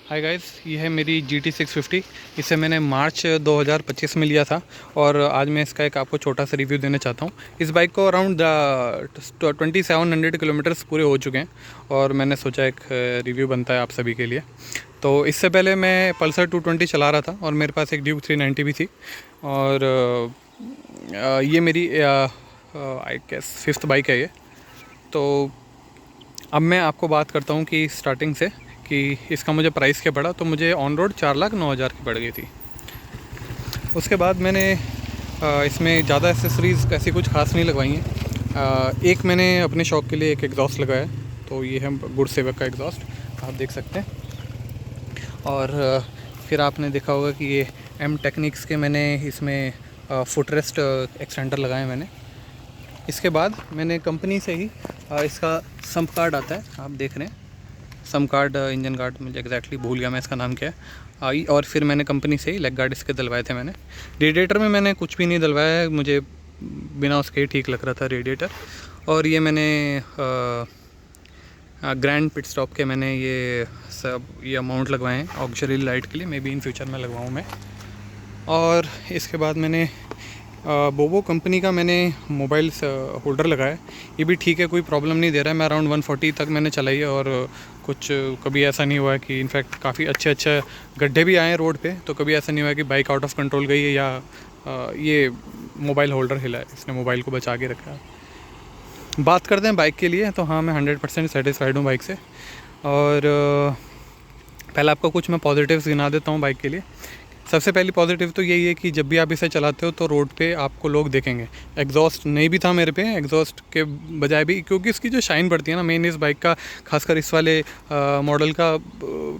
Hi guys, ये है मेरी GT650। इसे मैंने मार्च 2025 में लिया था और आज मैं इसका एक आपको छोटा सा रिव्यू देना चाहता हूँ। इस बाइक को अराउंड 2700 किलोमीटर्स पूरे हो चुके हैं और मैंने सोचा एक रिव्यू बनता है आप सभी के लिए। तो इससे पहले मैं पल्सर 220 चला रहा था और मेरे पास एक ड्यूक 390 भी थी और ये मेरी आई गेस फिफ्थ बाइक है ये। तो अब मैं आपको बात करता हूँ कि स्टार्टिंग से कि इसका मुझे प्राइस क्या पड़ा। तो मुझे ऑन रोड 4,09,000 की पड़ गई थी। उसके बाद मैंने इसमें ज़्यादा एक्सेसरीज़ ऐसी कुछ खास नहीं लगवाई हैं। एक मैंने अपने शौक़ के लिए एक एग्जॉस्ट लगाया है, तो ये है गुड सेवक का एग्जॉस्ट, आप देख सकते हैं। और फिर आपने देखा होगा कि ये एम टेक्निक्स के मैंने इसमें फुटरेस्ट एक्सटेंडर लगाए हैं मैंने। इसके बाद मैंने कंपनी से ही इसका सम्प कार्ड आता है, आप देख रहे हैं सम कार्ड, इंजन गार्ड, मुझे एग्जैक्टली भूल गया मैं इसका नाम क्या है। आई और फिर मैंने कंपनी से ही लेग गार्ड इसके डलवाए थे मैंने। रेडिएटर में मैंने कुछ भी नहीं डलवाया है, मुझे बिना उसके ही ठीक लग रहा था रेडिएटर। और ये मैंने ग्रैंड पिट स्टॉप के मैंने ये माउंट लगवाए हैं ऑक्सिलरी लाइट के लिए, मे बी इन फ्यूचर में लगवाऊँ मैं। और इसके बाद मैंने बोबो कंपनी का मैंने मोबाइल होल्डर लगाया है। ये भी ठीक है, कोई प्रॉब्लम नहीं दे रहा है। मैं अराउंड 140 तक मैंने चलाई है और कुछ कभी ऐसा नहीं हुआ है कि इनफैक्ट काफ़ी अच्छे गड्ढे भी आए हैं रोड पे, तो कभी ऐसा नहीं हुआ है कि बाइक आउट ऑफ कंट्रोल गई है या ये मोबाइल होल्डर हिला है, इसने मोबाइल को बचा के रखा है। बात करते हैं बाइक के लिए, तो हाँ मैं 100% सेटिस्फाइड हूँ बाइक से। और पहले आपको कुछ मैं पॉजिटिव्स गिना देता हूँ बाइक के लिए। सबसे पहली पॉजिटिव तो यही है कि जब भी आप इसे चलाते हो तो रोड पे आपको लोग देखेंगे। एग्जॉस्ट नहीं भी था मेरे पे, एग्जॉस्ट के बजाय भी, क्योंकि इसकी जो शाइन पड़ती है ना, मेन इस बाइक का खासकर इस वाले मॉडल का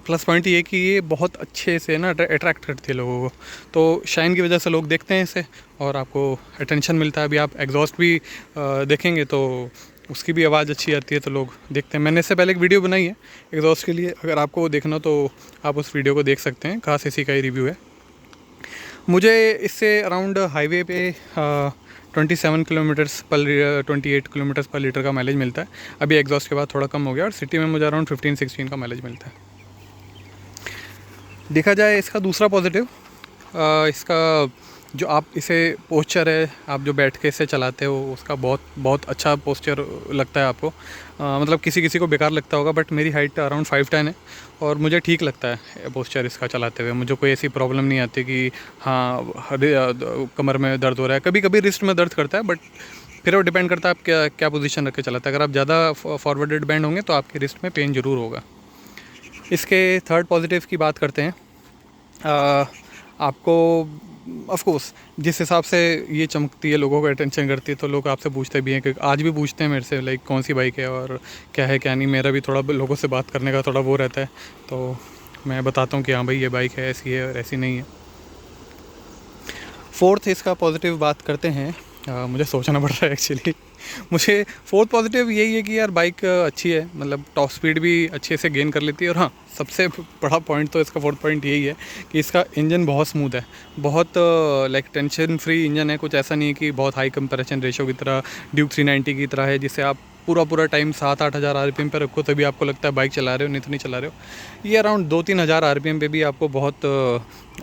प्लस पॉइंट ये है कि ये बहुत अच्छे से ना अट्रैक्ट करती है लोगों को। तो शाइन की वजह से लोग देखते हैं इसे और आपको अटेंशन मिलता है। अभी आप एग्जॉस्ट भी देखेंगे तो उसकी भी आवाज़ अच्छी आती है, तो लोग देखते हैं। मैंने इससे पहले एक वीडियो बनाई है एग्जॉस्ट के लिए, अगर आपको देखना तो आप उस वीडियो को देख सकते हैं, खास इसी का ही रिव्यू है। मुझे इससे अराउंड हाईवे पे 27 किलोमीटर्स पर 28 किलोमीटर्स पर लीटर का माइलेज मिलता है। अभी एग्जॉस्ट के बाद थोड़ा कम हो गया और सिटी में मुझे अराउंड 15-16 का माइलेज मिलता है। देखा जाए इसका दूसरा पॉजिटिव, इसका जो आप इसे पोस्चर है, आप जो बैठ के इसे चलाते हो उसका बहुत अच्छा पोस्चर लगता है आपको। मतलब किसी को बेकार लगता होगा, बट मेरी हाइट अराउंड 5'10" है और मुझे ठीक लगता है पोस्चर इसका चलाते हुए। मुझे कोई ऐसी प्रॉब्लम नहीं आती कि हाँ कमर में दर्द हो रहा है। कभी कभी रिस्ट में दर्द करता है, बट फिर वो डिपेंड करता है आप क्या पोजीशन रख के चलाते हैं। अगर आप ज़्यादा फॉरवर्डेड बैंड होंगे तो आपके रिस्ट में पेन ज़रूर होगा। इसके थर्ड पॉजिटिव की बात करते हैं। आपको ऑफ कोर्स जिस हिसाब से ये चमकती है, लोगों को अटेंशन करती है, तो लोग आपसे पूछते भी हैं कि आज भी पूछते हैं मेरे से लाइक कौन सी बाइक है और क्या है क्या नहीं। मेरा भी थोड़ा लोगों से बात करने का थोड़ा वो रहता है, तो मैं बताता हूँ कि हाँ भाई ये बाइक है, ऐसी है और ऐसी नहीं है। फोर्थ इसका पॉजिटिव बात करते हैं। मुझे सोचना पड़ रहा है एक्चुअली। मुझे फोर्थ पॉजिटिव यही है कि यार बाइक अच्छी है, मतलब टॉप स्पीड भी अच्छे से गेन कर लेती है। और हाँ, सबसे बड़ा पॉइंट तो इसका फोर्थ पॉइंट यही है कि इसका इंजन बहुत स्मूथ है, बहुत लाइक टेंशन फ्री इंजन है। कुछ ऐसा नहीं है कि बहुत हाई कंप्रेशन रेशो की तरह ड्यूक 390 की तरह है, जिसे आप पूरा टाइम 7-8 हज़ार RPM पर रखो तभी आपको लगता है बाइक चला रहे हो, नहीं तो नहीं चला रहे हो। ये अराउंड 2-3 हज़ार RPM पे भी आपको बहुत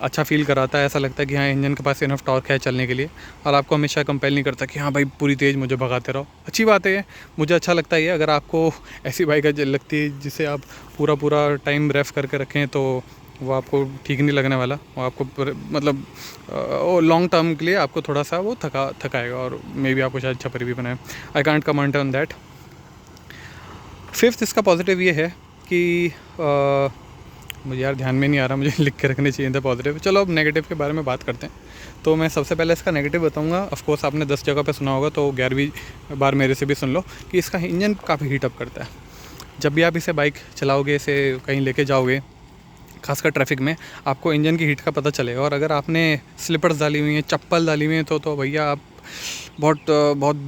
अच्छा फील कराता है। ऐसा लगता है कि हाँ इंजन के पास इनफ टॉर्क है चलने के लिए, और आपको हमेशा कंपेल नहीं करता कि हाँ भाई पूरी तेज़ मुझे भगाते रहो। अच्छी बात है, मुझे अच्छा लगता है ये। अगर आपको ऐसी बाइक लगती है जिसे आप पूरा टाइम रेफ करके रखें तो वो आपको ठीक नहीं लगने वाला। वो आपको मतलब लॉन्ग टर्म के लिए आपको थोड़ा सा वो थकाएगा और मे बी आपको शायद छपरी भी बनाए। I can't comment on that. Fifth इसका पॉजिटिव ये है कि मुझे यार ध्यान में नहीं आ रहा, मुझे लिख के रखने चाहिए था पॉजिटिव। चलो अब नेगेटिव के बारे में बात करते हैं। तो मैं सबसे पहले इसका नेगेटिव बताऊंगा। ऑफ कोर्स आपने 10 जगह पे सुना होगा, तो 11वीं बार मेरे से भी सुन लो कि इसका इंजन काफ़ी हीट अप करता है। जब भी आप इसे बाइक चलाओगे, इसे कहीं लेके जाओगे, खासकर ट्रैफिक में, आपको इंजन की हीट का पता चलेगा। और अगर आपने स्लीपर्स डाली हुई हैं, चप्पल डाली हुई हैं, तो भैया आप बहुत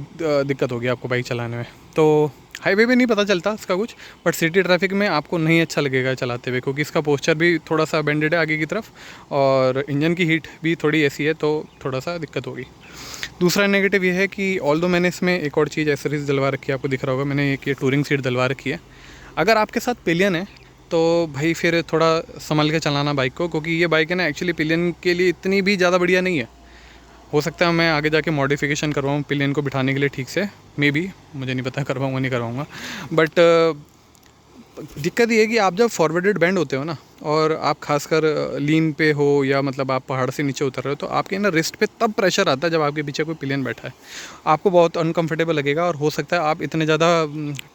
दिक्कत होगी आपको बाइक चलाने में। तो हाईवे पे नहीं पता चलता इसका कुछ, बट सिटी ट्रैफिक में आपको नहीं अच्छा लगेगा चलाते हुए, क्योंकि इसका पोस्चर भी थोड़ा सा बेंडेड है आगे की तरफ और इंजन की हीट भी थोड़ी ऐसी है, तो थोड़ा सा दिक्कत होगी। दूसरा नेगेटिव ये है कि ऑल्दो मैंने इसमें एक और चीज़ एसेसरीज डलवा रखी है, आपको दिख रहा होगा, मैंने एक ये टूरिंग सीट डलवा रखी है। अगर आपके साथ पिलियन है तो भाई फिर थोड़ा संभल के चलाना बाइक को, क्योंकि ये बाइक है ना एक्चुअली पिलियन के लिए इतनी भी ज़्यादा बढ़िया नहीं है। हो सकता है मैं आगे जाके मॉडिफिकेशन करवाऊँ पिलियन को बिठाने के लिए ठीक से, मे बी, मुझे नहीं पता करवाऊँगा नहीं करवाऊँगा। बट दिक्कत ये है कि आप जब फॉरवर्डेड बैंड होते हो ना, और आप खासकर लीन पे हो या मतलब आप पहाड़ से नीचे उतर रहे हो, तो आपके ना रिस्ट पे तब प्रेशर आता है जब आपके पीछे कोई पिलियन बैठा है। आपको बहुत अनकंफर्टेबल लगेगा और हो सकता है आप इतने ज़्यादा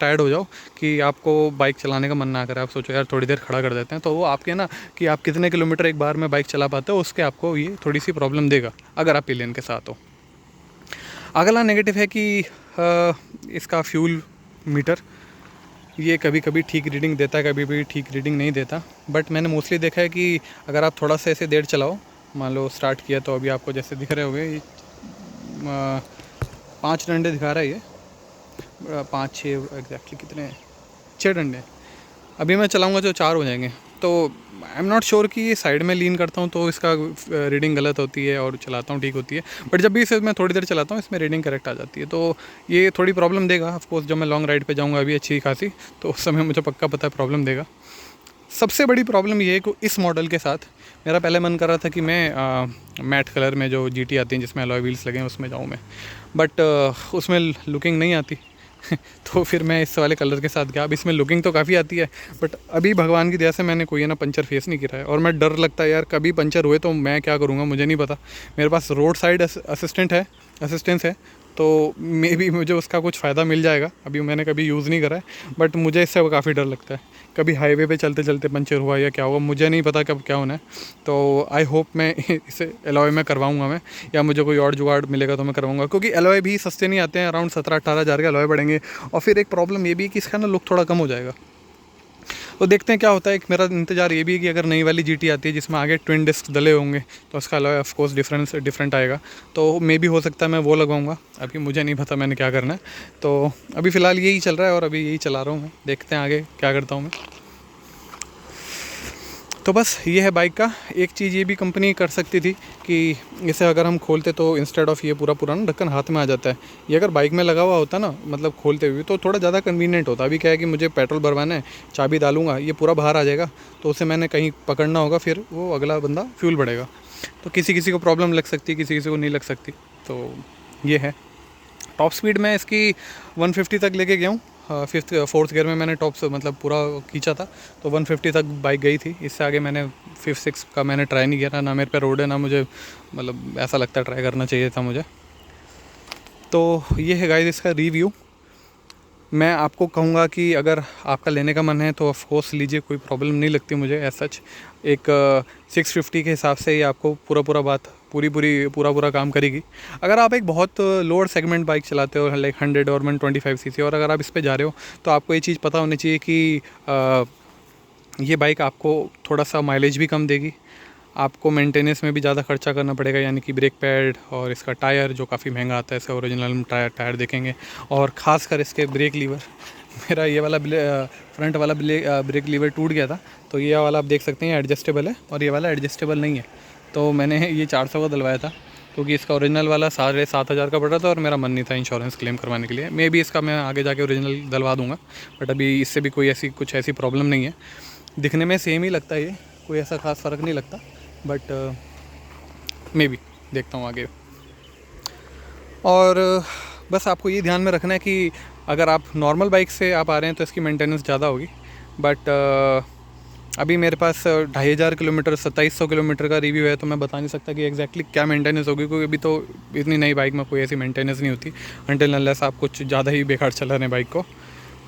टायर्ड हो जाओ कि आपको बाइक चलाने का मन ना करे। आप सोचो यार थोड़ी देर खड़ा कर देते हैं, तो वो आपके ना कि आप कितने किलोमीटर एक बार में बाइक चला पाते हो उसके आपको ये थोड़ी सी प्रॉब्लम देगा अगर आप पिलियन के साथ हो। अगला नेगेटिव है कि इसका फ्यूल मीटर, ये कभी कभी ठीक रीडिंग देता है, कभी भी ठीक रीडिंग नहीं देता। बट मैंने मोस्टली देखा है कि अगर आप थोड़ा सा ऐसे देर चलाओ, मान लो स्टार्ट किया, तो अभी आपको जैसे दिख रहे होंगे 5 डंडे दिखा रहा है ये, 5-6 एग्जैक्टली कितने, 6 डंडे। अभी मैं चलाऊंगा तो 4 हो जाएंगे। तो आई एम नॉट श्योर कि ये साइड में लीन करता हूँ तो इसका रीडिंग गलत होती है और चलाता हूँ ठीक होती है। बट जब भी इसे मैं थोड़ी देर चलाता हूँ इसमें रीडिंग करेक्ट आ जाती है। तो ये थोड़ी प्रॉब्लम देगा ऑफकोर्स जब मैं लॉन्ग राइड पे जाऊँगा अभी अच्छी खासी, तो उस समय मुझे पक्का पता है प्रॉब्लम देगा। सबसे बड़ी प्रॉब्लम ये है कि इस मॉडल के साथ मेरा पहले मन कर रहा था कि मैं मैट कलर में जो GT आती हैं जिसमें अलॉय व्हील्स लगे हैं उसमें जाऊँ मैं, बट उसमें लुकिंग नहीं आती। तो फिर मैं इस वाले कलर के साथ गया। अब इसमें लुकिंग तो काफ़ी आती है, बट अभी भगवान की दया से मैंने कोई है ना पंचर फेस नहीं किया है। और मैं डर लगता है यार कभी पंचर हुए तो मैं क्या करूँगा मुझे नहीं पता। मेरे पास रोड साइड असिस्टेंस है, तो मे बी मुझे उसका कुछ फ़ायदा मिल जाएगा। अभी मैंने कभी यूज़ नहीं करा है, बट मुझे इससे काफ़ी डर लगता है। कभी हाईवे पे चलते चलते पंचर हुआ या क्या हुआ मुझे नहीं पता कब क्या होना है। तो आई होप मैं इसे एलॉय में करवाऊँगा मैं, या मुझे कोई और जुगाड़ मिलेगा तो मैं करवाऊँगा, क्योंकि एलॉय भी सस्ते नहीं आते हैं। अराउंड 17-18 हज़ार के एलॉय पड़ेंगे। और फिर एक प्रॉब्लम ये भी है कि इसका ना लुक थोड़ा कम हो जाएगा। तो देखते हैं क्या होता है। एक मेरा इंतज़ार ये भी है कि अगर नई वाली GT आती है जिसमें आगे ट्विन डिस्क डले होंगे तो उसका अलॉय ऑफ कोर्स डिफरेंट आएगा, तो मे भी हो सकता है मैं वो लगवाऊंगा। अभी मुझे नहीं पता मैंने क्या करना है। तो अभी फ़िलहाल यही चल रहा है और अभी यही चला रहा हूँ मैं, देखते हैं आगे क्या करता हूँ मैं। तो बस ये है बाइक का। एक चीज़ ये भी कंपनी कर सकती थी कि इसे अगर हम खोलते तो इंस्टेड ऑफ ये पूरा ना ढक्कन हाथ में आ जाता है, ये अगर बाइक में लगा हुआ होता ना, मतलब खोलते हुए, तो थोड़ा ज़्यादा कन्वीनियंट होता। अभी क्या है कि मुझे पेट्रोल भरवाना है, चाबी डालूंगा, ये पूरा बाहर आ जाएगा, तो उसे मैंने कहीं पकड़ना होगा, फिर वो अगला बंदा फ्यूल बढ़ेगा। तो किसी किसी को प्रॉब्लम लग सकती है, किसी किसी को नहीं लग सकती। तो ये है। टॉप स्पीड में इसकी 150 तक लेके गया हूँ। 4th गियर में मैंने टॉप से मतलब पूरा खींचा था, तो 150 तक बाइक गई थी। इससे आगे मैंने 5-6 का मैंने ट्राई नहीं किया ना मेरे पे रोड है ना मुझे मतलब ऐसा लगता है ट्राई करना चाहिए था मुझे। तो ये है गाइस इसका रिव्यू। मैं आपको कहूँगा कि अगर आपका लेने का मन है तो ऑफ कोर्स लीजिए, कोई प्रॉब्लम नहीं लगती मुझे एज सच। एक 650 के हिसाब से ही आपको पूरा काम करेगी। अगर आप एक बहुत लोअर सेगमेंट बाइक चलाते हो लाइक 100 और 125 सीसी, और अगर आप इस पे जा रहे हो तो आपको ये चीज़ पता होनी चाहिए कि ये बाइक आपको थोड़ा सा माइलेज भी कम देगी, आपको मेंटेनेंस में भी ज़्यादा खर्चा करना पड़ेगा, यानी कि ब्रेक पैड और इसका टायर जो काफ़ी महंगा आता है। इसका ओरिजिनल टायर देखेंगे, और ख़ासकर इसके ब्रेक लीवर। मेरा ये वाला फ्रंट वाला ब्रेक लीवर टूट गया था, तो ये वाला आप देख सकते हैं एडजस्टेबल है और ये वाला एडजस्टेबल नहीं है। तो मैंने ये 400 का डलवाया था, क्योंकि इसका ओरिजिनल वाला 7,500 का पड़ रहा था और मेरा मन नहीं था इंश्योरेंस क्लेम करवाने के लिए। मे भी इसका मैं आगे जाके ओरिजिनल डलवा दूँगा, बट अभी इससे भी कोई ऐसी प्रॉब्लम नहीं है। दिखने में सेम ही लगता है, ये कोई ऐसा ख़ास फ़र्क नहीं लगता, बट मे बी देखता हूँ आगे। और बस आपको ये ध्यान में रखना है कि अगर आप नॉर्मल बाइक से आप आ रहे हैं तो इसकी मेंटेनेंस ज़्यादा होगी। बट अभी मेरे पास 2,500 किलोमीटर 2,700 किलोमीटर का रिव्यू है, तो मैं बता नहीं सकता कि एग्जैक्टली क्या मेंटेनेंस होगी, क्योंकि अभी तो इतनी नई बाइक में कोई ऐसी मेंटेनेंस नहीं होती अनटिल अनलेस आप कुछ ज़्यादा ही बेकार चला रहे हैं बाइक को।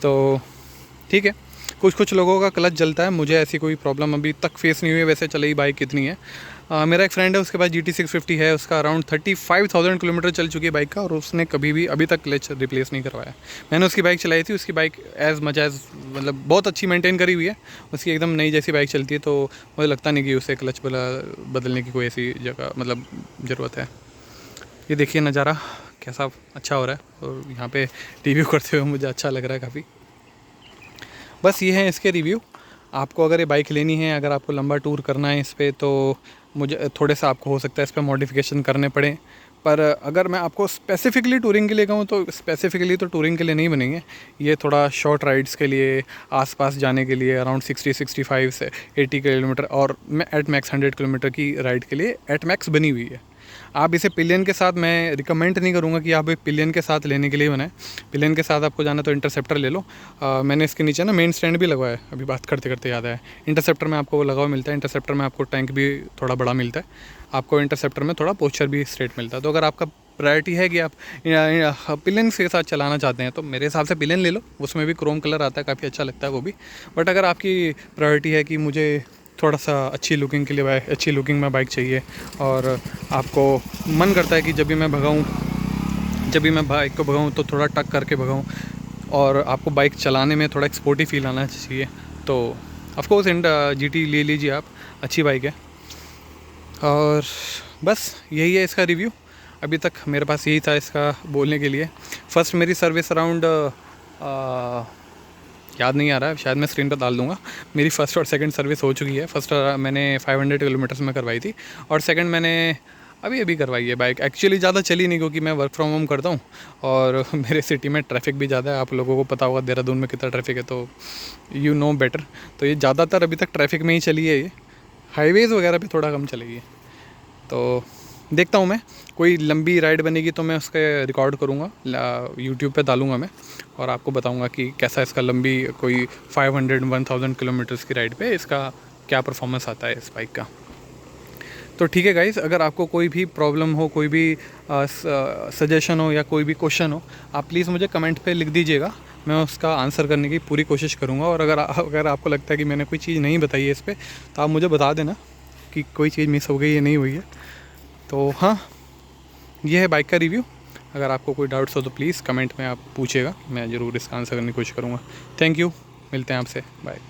तो ठीक है, कुछ लोगों का क्लच जलता है, मुझे ऐसी कोई प्रॉब्लम अभी तक फेस नहीं हुई है। वैसे चले ही बाइक कितनी है, मेरा एक फ्रेंड है उसके पास GT 650 है, उसका अराउंड 35,000 किलोमीटर चल चुकी है बाइक का, और उसने कभी भी अभी तक क्लच रिप्लेस नहीं करवाया। मैंने उसकी बाइक चलाई थी, उसकी बाइक एज़ मतलब बहुत अच्छी मेंटेन करी हुई है, उसकी एकदम नई जैसी बाइक चलती है। तो मुझे लगता नहीं कि उसे क्लच बदलने की कोई ऐसी जगह मतलब ज़रूरत है। ये देखिए नज़ारा कैसा अच्छा हो रहा है, और यहाँ पर रिव्यू करते हुए मुझे अच्छा लग रहा है काफ़ी। बस ये है इसके रिव्यू। आपको अगर ये बाइक लेनी है, अगर आपको लंबा टूर करना है इस पर, तो मुझे थोड़े सा आपको हो सकता है इस पर मॉडिफिकेशन करने पड़े, पर अगर मैं आपको स्पेसिफ़िकली टूरिंग के लिए कहूँ तो स्पेसिफ़िकली तो टूरिंग के लिए नहीं बनेंगे, ये थोड़ा शॉर्ट राइड्स के लिए, आसपास जाने के लिए, अराउंड 60-65 से 80 किलोमीटर और मैं एट मैक्स 100 किलोमीटर की राइड के लिए एट मैक्स बनी हुई है। आप इसे पिलियन के साथ, मैं रिकमेंड नहीं करूँगा कि आप एक पिलियन के साथ लेने के लिए बनाएं। पिलियन के साथ आपको जाना तो इंटरसेप्टर ले लो। मैंने इसके नीचे ना मेन स्टैंड भी लगवाया है, अभी बात करते करते याद आया। इंटरसेप्टर में आपको लगा हुआ मिलता है, इंटरसेप्टर में आपको टैंक भी थोड़ा बड़ा मिलता है, आपको इंटरसेप्टर में थोड़ा पोस्चर भी स्ट्रेट मिलता है। तो अगर आपका प्रायोरिटी है कि आप पिलियन के साथ चलाना चाहते हैं तो मेरे हिसाब से पिलियन ले लो, उसमें भी क्रोम कलर आता है, काफ़ी अच्छा लगता है वो भी। बट अगर आपकी प्रायोरिटी है कि मुझे थोड़ा सा अच्छी लुकिंग के लिए अच्छी लुकिंग में बाइक चाहिए और आपको मन करता है कि जब भी मैं बाइक को भगाऊँ तो थोड़ा टक करके भगाऊँ और आपको बाइक चलाने में थोड़ा एक स्पोर्टी फील आना चाहिए, तो ऑफकोर्स GT ले लीजिए आप, अच्छी बाइक है। और बस यही है इसका रिव्यू। अभी तक मेरे पास यही था इसका बोलने के लिए। फ़र्स्ट मेरी सर्विस अराउंड याद नहीं आ रहा है, शायद मैं स्क्रीन पर डाल दूँगा। मेरी फ़र्स्ट और सेकंड सर्विस हो चुकी है। फ़र्स्ट मैंने 500 किलोमीटर्स में करवाई थी और सेकंड मैंने अभी करवाई है। बाइक एक्चुअली ज़्यादा चली नहीं क्योंकि मैं वर्क फ्रॉम होम करता हूँ और मेरे सिटी में ट्रैफिक भी ज़्यादा है। आप लोगों को पता होगा देहरादून में कितना ट्रैफिक है, तो यू नो बेटर। तो ये ज़्यादातर अभी तक ट्रैफिक में ही चली है, ये हाईवेज़ वगैरह पे थोड़ा कम चलेगी। तो देखता हूँ मैं, कोई लंबी राइड बनेगी तो मैं उसके रिकॉर्ड करूँगा, यूट्यूब पे डालूँगा मैं और आपको बताऊँगा कि कैसा इसका लंबी कोई 500-1000 किलोमीटर्स की राइड पे इसका क्या परफॉर्मेंस आता है इस बाइक का। तो ठीक है गाइज़, अगर आपको कोई भी प्रॉब्लम हो, कोई भी सजेशन हो या कोई भी क्वेश्चन हो, आप प्लीज़ मुझे कमेंट पे लिख दीजिएगा, मैं उसका आंसर करने की पूरी कोशिश करूँगा। और अगर आपको लगता है कि मैंने कोई चीज़ नहीं बताई है इस पर, तो आप मुझे बता देना कि कोई चीज़ मिस हो गई या नहीं हुई है। तो हाँ, ये है बाइक का रिव्यू। अगर आपको कोई डाउट्स हो तो प्लीज़ कमेंट में आप पूछिएगा, मैं ज़रूर इसका आंसर करने की कोशिश करूँगा। थैंक यू, मिलते हैं आपसे, बाय।